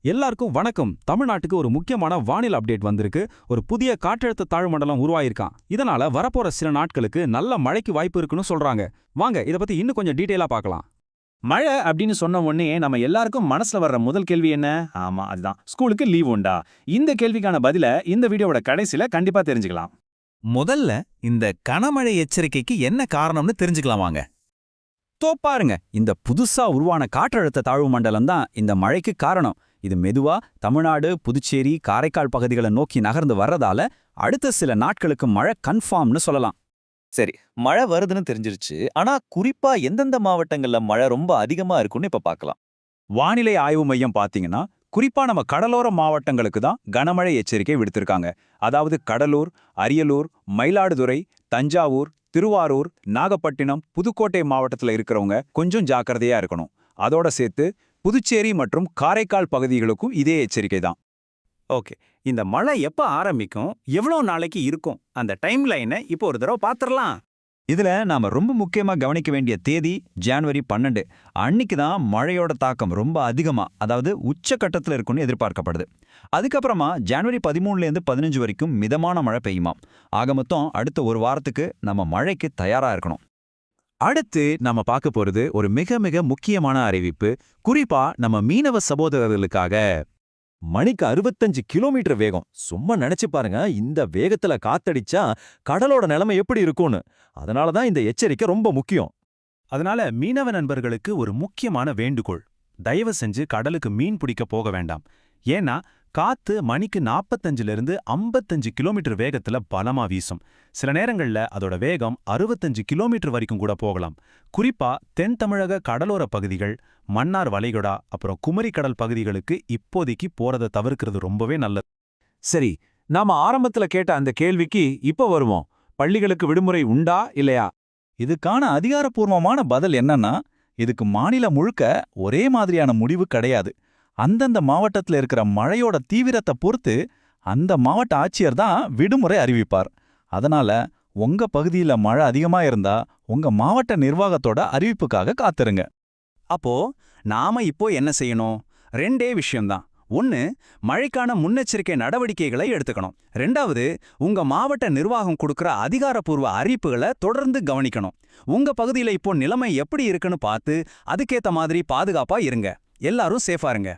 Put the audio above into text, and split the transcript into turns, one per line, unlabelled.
எல்லாருக்கும் வணக்கம். தமிழ்நாட்டுக்கு ஒரு முக்கியமான வானிலை அப்டேட் வந்திருக்கு. ஒரு புதிய காற்றழுத்த தாழ்வு மண்டலம் உருவாயிருக்கான். இதனால வரப்போற சில நாட்களுக்கு நல்ல மழைக்கு வாய்ப்பு இருக்குன்னு சொல்றாங்க. வாங்க இத பத்தி இன்னும் கொஞ்சம் டீடைலா பார்க்கலாம்.
மழை அப்படின்னு சொன்ன உடனே நம்ம எல்லாருக்கும் மனசுல வர்ற முதல் கேள்வி என்ன? ஆமா, அதுதான், ஸ்கூலுக்கு லீவ் உண்டா? இந்த கேள்விக்கான பதில இந்த வீடியோவோட கடைசியில கண்டிப்பா தெரிஞ்சுக்கலாம்.
முதல்ல இந்த கனமழை எச்சரிக்கைக்கு என்ன காரணம்னு தெரிஞ்சுக்கலாம் வாங்க.
பாருங்க, இந்த புதுசா உருவான காற்றழுத்த தாழ்வு மண்டலம் தான் இந்த மழைக்கு காரணம். இது மெதுவா தமிழ்நாடு, புதுச்சேரி, காரைக்கால் பகுதிகளை நோக்கி நகர்ந்து வர்றதால அடுத்த சில நாட்களுக்கு மழை கன்ஃபார்ம்னு சொல்லலாம்.
சரி, மழை வருதுன்னு தெரிஞ்சிருச்சு. ஆனா குறிப்பா எந்தெந்த மாவட்டங்கள்ல மழை ரொம்ப அதிகமா இருக்குன்னு இப்ப பார்க்கலாம்.
வானிலை ஆய்வு மையம் பாத்தீங்கன்னா குறிப்பா நம்ம கடலோர மாவட்டங்களுக்கு தான் கனமழை எச்சரிக்கை விடுத்திருக்காங்க. அதாவது கடலூர், அரியலூர், மயிலாடுதுறை, தஞ்சாவூர், திருவாரூர், நாகப்பட்டினம், புதுக்கோட்டை மாவட்டத்தில் இருக்கிறவங்க கொஞ்சம் ஜாக்கிரதையா இருக்கணும். அதோட சேர்த்து புதுச்சேரி மற்றும் காரைக்கால் பகுதிகளுக்கும் இதே எச்சரிக்கை தான்.
ஓகே, இந்த மழை எப்ப ஆரம்பிக்கும், எவ்வளவு நாளைக்கு இருக்கும், அந்த டைம் லைனை இப்போ ஒரு தடவை பாத்திரலாம்.
இதுல நாம ரொம்ப முக்கியமா கவனிக்க வேண்டிய தேதி ஜனவரி 12. அன்னைக்கு தான் மழையோட தாக்கம் ரொம்ப அதிகமா, அதாவது உச்சக்கட்டத்தில் இருக்குன்னு எதிர்பார்க்கப்படுது. அதுக்கப்புறமா ஜனவரி 13லேருந்து 15 வரைக்கும் மிதமான மழை பெய்யுமாம். ஆக மொத்தம் அடுத்த ஒரு வாரத்துக்கு நம்ம மழைக்கு தயாரா இருக்கணும்.
அடுத்து நம்ம பார்க்க போறது ஒரு மிக மிக முக்கியமான அறிவிப்பு. குறிப்பா நம்ம மீனவ சகோதரர்களுக்காக.
மணிக்கு 65 கிலோமீட்டர் வேகம். சும்மா நினைச்சு பாருங்க, இந்த வேகத்துல காத்தடிச்சா கடலோட நிலைமை எப்படி இருக்கும்னு. அதனால தான் இந்த எச்சரிக்கை ரொம்ப முக்கியம்.
அதனால மீனவ நண்பர்களுக்கு ஒரு முக்கியமான வேண்டுகோள்: தயவு செஞ்சு கடலுக்கு மீன் பிடிக்க போக வேண்டாம். ஏன்னா காத்து மணிக்கு 45லிருந்து 55 கிலோமீட்டர் வேகத்துல பலமா வீசும். சில நேரங்கள்ல அதோட வேகம் 65 கிலோமீட்டர் வரைக்கும் கூட போகலாம். குறிப்பா தென் தமிழக கடலோர பகுதிகள், மன்னார் வளைகுடா, அப்புறம் குமரி கடல் பகுதிகளுக்கு இப்போதைக்கு போறதை தவிர்க்கிறது ரொம்பவே நல்லது.
சரி, நாம ஆரம்பத்துல கேட்ட அந்த கேள்விக்கு இப்ப வருவோம். பள்ளிகளுக்கு விடுமுறை உண்டா இல்லையா? இதுக்கான அதிகாரப்பூர்வமான பதில் என்னன்னா, இதுக்கு மாநிலம் முழுக்க ஒரே மாதிரியான முடிவு கிடையாது. அந்தந்த மாவட்டத்தில் இருக்கிற மழையோட தீவிரத்தை பொறுத்து அந்த மாவட்ட ஆட்சியர் தான் விடுமுறை அறிவிப்பார். அதனால உங்க பகுதியில மழை அதிகமா இருந்தா உங்க மாவட்ட நிர்வாகத்தோட அறிவிப்புக்காக காத்துருங்க.
அப்போ நாம இப்போ என்ன செய்யணும்? ரெண்டே விஷயம்தான். ஒன்னு, மழைக்கான முன்னெச்சரிக்கை நடவடிக்கைகளை எடுத்துக்கணும். ரெண்டாவது, உங்க மாவட்ட நிர்வாகம் கொடுக்கிற அதிகாரப்பூர்வ அறிவிப்புகளை தொடர்ந்து கவனிக்கணும். உங்க பகுதியில இப்போ நிலைமை எப்படி இருக்குன்னு பார்த்து அதுக்கேத்த மாதிரி பாதுகாப்பா இருங்க. எல்லாரும் சேஃபா இருங்க.